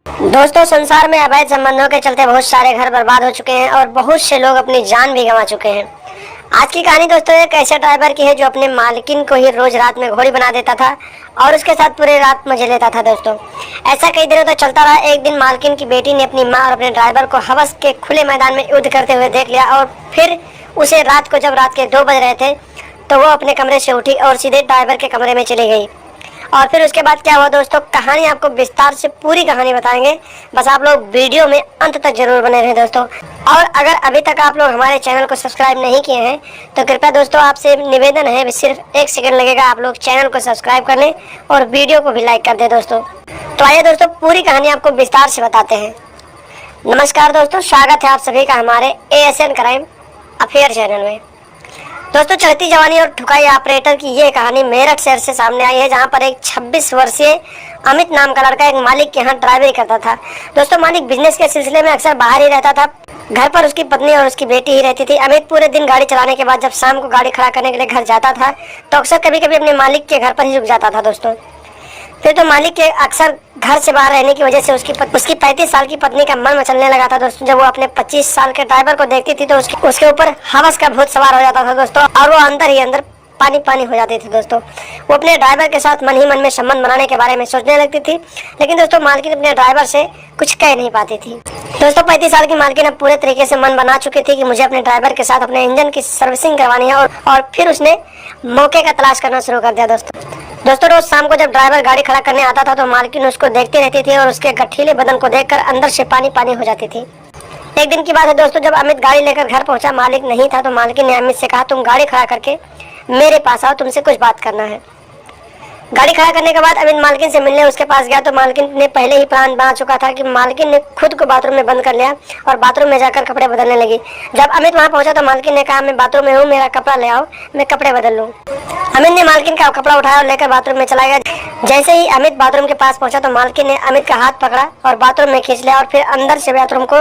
दोस्तों, संसार में अवैध संबंधों के चलते बहुत सारे घर बर्बाद हो चुके हैं और बहुत से लोग अपनी जान भी गंवा चुके हैं। आज की कहानी दोस्तों एक ऐसे ड्राइवर की है जो अपने मालकिन को ही रोज रात में घोड़ी बना देता था और उसके साथ पूरे रात मजे लेता था। दोस्तों, ऐसा कई दिनों तक चलता रहा। एक दिन मालकिन की बेटी ने अपनी माँ और अपने ड्राइवर को हवस के खुले मैदान में युद्ध करते हुए देख लिया और फिर उसे रात को जब रात के 2 बज रहे थे तो वो अपने कमरे से उठी और सीधे ड्राइवर के कमरे में चली गई। और फिर उसके बाद क्या हुआ दोस्तों, कहानी आपको विस्तार से पूरी कहानी बताएंगे। बस आप लोग वीडियो में अंत तक जरूर बने रहें दोस्तों। और अगर अभी तक आप लोग हमारे चैनल को सब्सक्राइब नहीं किए हैं तो कृपया दोस्तों आपसे निवेदन है, सिर्फ 1 सेकंड लगेगा, आप लोग चैनल को सब्सक्राइब कर लें और वीडियो को भी लाइक कर दें दोस्तों। तो आइए दोस्तों पूरी कहानी आपको विस्तार से बताते हैं। नमस्कार दोस्तों, स्वागत है आप सभी का हमारे ASN क्राइम अफेयर चैनल में। दोस्तों, चढ़ती जवानी और ठुकाई ऑपरेटर की ये कहानी मेरठ शहर से सामने आई है, जहां पर एक 26 वर्षीय अमित नाम का लड़का एक मालिक के यहाँ ड्राइवरी करता था। दोस्तों, मालिक बिजनेस के सिलसिले में अक्सर बाहर ही रहता था। घर पर उसकी पत्नी और उसकी बेटी ही रहती थी। अमित पूरे दिन गाड़ी चलाने के बाद जब शाम को गाड़ी खड़ा करने के लिए घर जाता था तो अक्सर कभी कभी अपने मालिक के घर पर ही रुक जाता था। दोस्तों, फिर तो मालिक के अक्सर घर से बाहर रहने की वजह से उसकी 35 साल की पत्नी का मन मचलने लगा था। दोस्तों, जब वो अपने 25 साल के ड्राइवर को देखती थी तो उसके ऊपर हवस का भूत सवार हो जाता था दोस्तों, और वो अंदर ही अंदर पानी पानी हो जाती थी। दोस्तों, वो अपने ड्राइवर के साथ मन ही मन में संबंध बनाने के बारे में सोचने लगती थी, लेकिन दोस्तों मालकिन अपने ड्राइवर से कुछ कह नहीं पाती थी। दोस्तों, 35 साल की मालकिन अब पूरे तरीके से मन बना चुकी थी कि मुझे अपने ड्राइवर के साथ अपने इंजन की सर्विसिंग करवानी है, और फिर उसने मौके का तलाश करना शुरू कर दिया। दोस्तों, रोज शाम को जब ड्राइवर गाड़ी खड़ा करने आता था तो मालकिन उसको देखती रहती थी और उसके गठीले बदन को देखकर अंदर से पानी पानी हो जाती थी। एक दिन की बात है दोस्तों, जब अमित गाड़ी लेकर घर पहुंचा, मालिक नहीं था तो मालकिन ने अमित से कहा, तुम गाड़ी खड़ा करके मेरे पास आओ, तुमसे कुछ बात करना है। गाड़ी खड़ा करने के बाद अमित मालकिन से मिलने उसके पास गया तो मालकिन ने पहले ही प्लान बना चुका था कि मालकिन ने खुद को बाथरूम में बंद कर लिया और बाथरूम में जाकर कपड़े बदलने लगी। जब अमित वहां पहुंचा तो मालकिन ने कहा, मैं बाथरूम में हूँ, मेरा कपड़ा ले आओ, मैं कपड़े बदल लूँ। अमित ने मालकिन का कपड़ा उठाया और लेकर बाथरूम में चला गया। जैसे ही अमित बाथरूम के पास पहुंचा तो मालकिन ने अमित का हाथ पकड़ा और बाथरूम में खींच लिया और फिर अंदर से बाथरूम को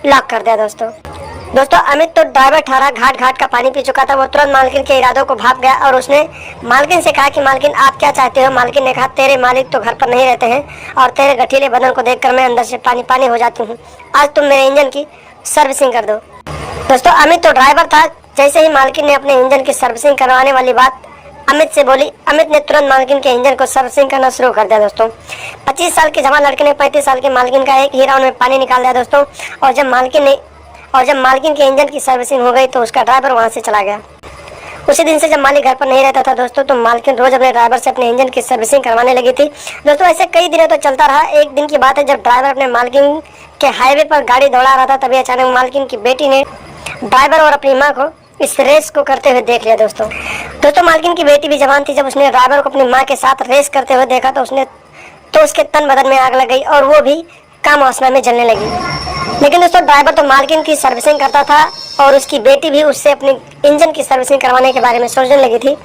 लॉक कर दिया। दोस्तों, अमित तो ड्राइवर ठहरा घाट घाट का पानी पी चुका था। वो तुरंत मालकिन के इरादों को भाप गया और उसने मालकिन से कहा कि मालकिन आप क्या चाहते हो। मालकिन ने कहा, तेरे मालिक तो घर पर नहीं रहते हैं और तेरे गठीले बदन को देखकर मैं अंदर से पानी पानी हो जाती हूँ। आज तुम मेरे इंजन की सर्विसिंग कर दो। दोस्तों, अमित तो ड्राइवर था। जैसे ही मालकिन ने अपने इंजन की सर्विसिंग करवाने वाली बात अमित से बोली, अमित ने तुरंत मालकिन के इंजन को सर्विसिंग करना शुरू कर दिया। दोस्तों, 25 साल के जवान लड़के ने 35 साल के मालकिन का एक ही राउंड में पानी निकाल दिया। दोस्तों, और जब मालकिन के इंजन की सर्विसिंग हो गई तो उसका ड्राइवर वहां से चला गया। उसी दिन से जब मालिक घर पर नहीं रहता था दोस्तों, तो मालकिन रोज अपने ड्राइवर से अपने इंजन की सर्विसिंग करवाने लगी थी। दोस्तों, ऐसे कई दिनों तक चलता रहा। एक दिन की बात है, जब ड्राइवर अपने मालकिन के हाईवे पर गाड़ी दौड़ा रहा था तभी अचानक मालकिन की बेटी ने ड्राइवर और अपनी माँ को इस रेस को करते हुए देख लिया। दोस्तों, मालकिन की बेटी भी जवान थी। जब उसने ड्राइवर को अपनी माँ के साथ रेस करते हुए देखा तो उसके तन बदन में आग लग गई और वो भी काम वासना में जलने लगी। लेकिन दोस्तों, ड्राइवर तो मालकिन की सर्विसिंग करता था और उसकी बेटी भी उससे अपनी इंजन की सर्विसिंग करवाने के बारे में सोचने लगी थी।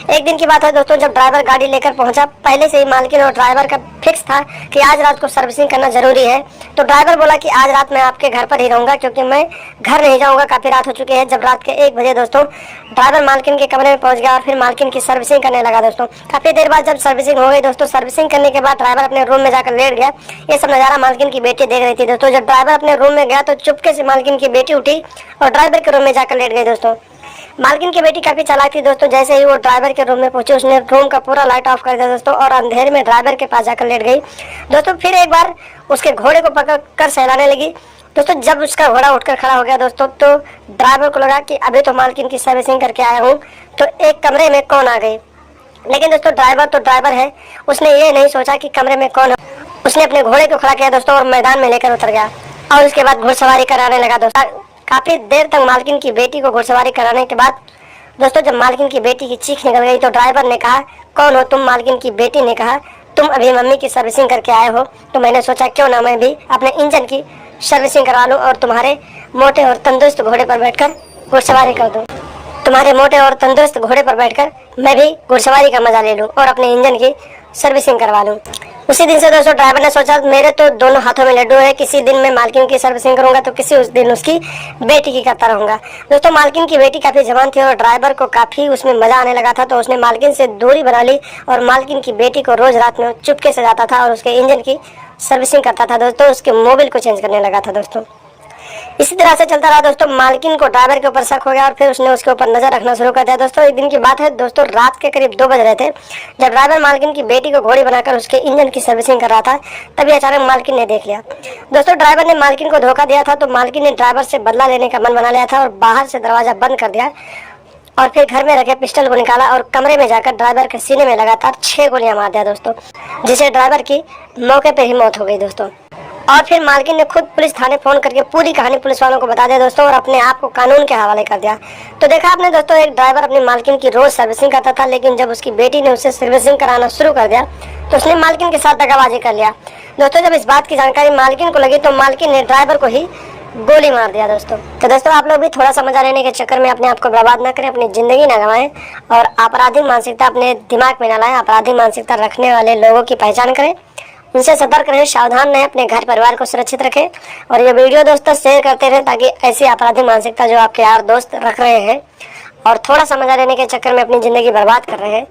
एक दिन की बात है दोस्तों, जब ड्राइवर गाड़ी लेकर पहुंचा, पहले से ही मालकिन और ड्राइवर का फिक्स था कि आज रात को सर्विसिंग करना जरूरी है। तो ड्राइवर बोला कि आज रात मैं आपके घर पर ही रहूंगा क्योंकि मैं घर नहीं जाऊंगा, काफी रात हो चुकी है। जब रात के 1 बजे दोस्तों ड्राइवर मालकिन के कमरे में पहुंच गया और फिर मालकिन की सर्विसिंग करने लगा। दोस्तों, काफी देर बाद जब सर्विसिंग हो गई दोस्तों, सर्विसिंग करने के बाद ड्राइवर अपने रूम में जाकर लेट गया। ये सब नजारा मालकिन की बेटी देख रही थी। दोस्तों, जब ड्राइवर अपने रूम में गया तो चुपके से मालकिन की बेटी उठी और ड्राइवर के रूम में जाकर लेट गई। दोस्तों, मालकिन की बेटी काफी चालाक थी। दोस्तों, जैसे ही वो ड्राइवर के रूम में पहुंची उसने रूम का पूरा लाइट ऑफ कर दिया दोस्तों और अंधेरे में ड्राइवर के पास जाकर लेट गई। दोस्तों, फिर एक बार उसके घोड़े को पकड़ कर सहलाने लगी। दोस्तों, जब उसका घोड़ा उठकर खड़ा हो गया दोस्तों, तो ड्राइवर को लगा कि अभी तो मालकिन की सर्विसिंग करके आया हूँ तो एक कमरे में कौन आ गई। लेकिन दोस्तों, ड्राइवर तो ड्राइवर है, उसने ये नहीं सोचा कि कमरे में कौन है। उसने अपने घोड़े को खड़ा किया दोस्तों और मैदान में लेकर उतर गया और उसके बाद घुड़सवारी कराने लगा। दोस्तों, काफी देर तक मालकिन की बेटी को घुड़सवारी कराने के बाद दोस्तों जब मालकिन की बेटी की चीख निकल गई तो ड्राइवर ने कहा, कौन हो तुम। मालकिन की बेटी ने कहा, तुम अभी मम्मी की सर्विसिंग करके आए हो तो मैंने सोचा क्यों ना मैं भी अपने इंजन की सर्विसिंग करवा लूं और तुम्हारे मोटे और तंदुरुस्त घोड़े पर बैठकर घुड़सवारी कर दूं। तुम्हारे मोटे और तंदुरुस्त घोड़े पर बैठकर मैं भी घुड़सवारी का मजा ले लूं और अपने इंजन की सर्विसिंग करवा लूं। उसी दिन से दोस्तों ड्राइवर ने सोचा मेरे तो दोनों हाथों में लड्डू है, किसी दिन मैं मालकिन की सर्विसिंग करूंगा तो किसी उस दिन उसकी बेटी की करता रहूंगा। दोस्तों मालकिन की बेटी काफी जवान थी और ड्राइवर को काफी उसमें मजा आने लगा था, तो उसने मालकिन से दूरी बना ली और मालकिन की बेटी को रोज रात में चुपके से जाता था और उसके इंजन की सर्विसिंग करता था दोस्तों, उसके मोबिल को चेंज करने लगा था दोस्तों। इसी तरह से चलता रहा दोस्तों। मालकिन को ड्राइवर के ऊपर शक हो गया और फिर उसने उसके ऊपर नजर रखना शुरू कर दिया दोस्तों। एक दिन की बात है दोस्तों, रात के करीब 2 बज रहे थे, जब ड्राइवर मालकिन की बेटी को घोड़ी बनाकर उसके इंजन की सर्विसिंग कर रहा था, तभी अचानक मालकिन ने देख लिया दोस्तों। ड्राइवर ने मालकिन को धोखा दिया था, तो मालकिन ने ड्राइवर से बदला लेने का मन बना लिया था और बाहर से दरवाजा बंद कर दिया और फिर घर में रखे पिस्टल को निकाला और कमरे में जाकर ड्राइवर के सीने में लगातार 6 गोलियां मार दिया दोस्तों, जिसे ड्राइवर की मौके पर ही मौत हो गई दोस्तों। और फिर मालकिन ने खुद पुलिस थाने फोन करके पूरी कहानी पुलिस वालों को बता दिया दोस्तों और अपने आप को कानून के हवाले कर दिया। तो देखा आपने दोस्तों, एक ड्राइवर अपनी मालकिन की रोज सर्विसिंग करता था, लेकिन जब उसकी बेटी ने उसे सर्विसिंग कराना शुरू कर दिया तो उसने मालकिन के साथ दगाबाजी कर लिया दोस्तों। जब इस बात की जानकारी मालकिन को लगी तो मालकिन ने ड्राइवर को ही गोली मार दिया दोस्तों। तो दोस्तों, आप लोग भी थोड़ा समझ लेने के चक्कर में अपने आप को बर्बाद ना करें, अपनी जिंदगी ना गंवाएं और आपराधिक मानसिकता अपने दिमाग में ना लाएं। आपराधिक मानसिकता रखने वाले लोगों की पहचान करें, उनसे सतर्क रहें, सावधान रहें, अपने घर परिवार को सुरक्षित रखें और ये वीडियो दोस्तों शेयर करते रहें, ताकि ऐसी आपराधिक मानसिकता जो आपके यार दोस्त रख रहे हैं और थोड़ा समझ लेने के चक्कर में अपनी ज़िंदगी बर्बाद कर रहे हैं,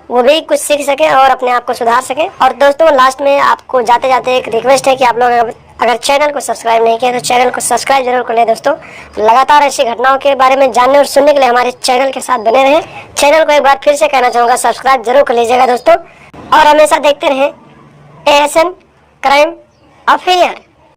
वो भी कुछ सीख सकें और अपने आप को सुधार सकें। और दोस्तों, लास्ट में आपको जाते जाते एक रिक्वेस्ट है कि आप लोग अगर चैनल को सब्सक्राइब नहीं किया तो चैनल को सब्सक्राइब जरूर कर लें दोस्तों। लगातार ऐसी घटनाओं के बारे में जानने और सुनने के लिए हमारे चैनल के साथ बने रहें। चैनल को एक बार फिर से कहना चाहूँगा, सब्सक्राइब जरूर कर लीजिएगा दोस्तों और हमेशा देखते रहें ASN क्राइम अफेयर।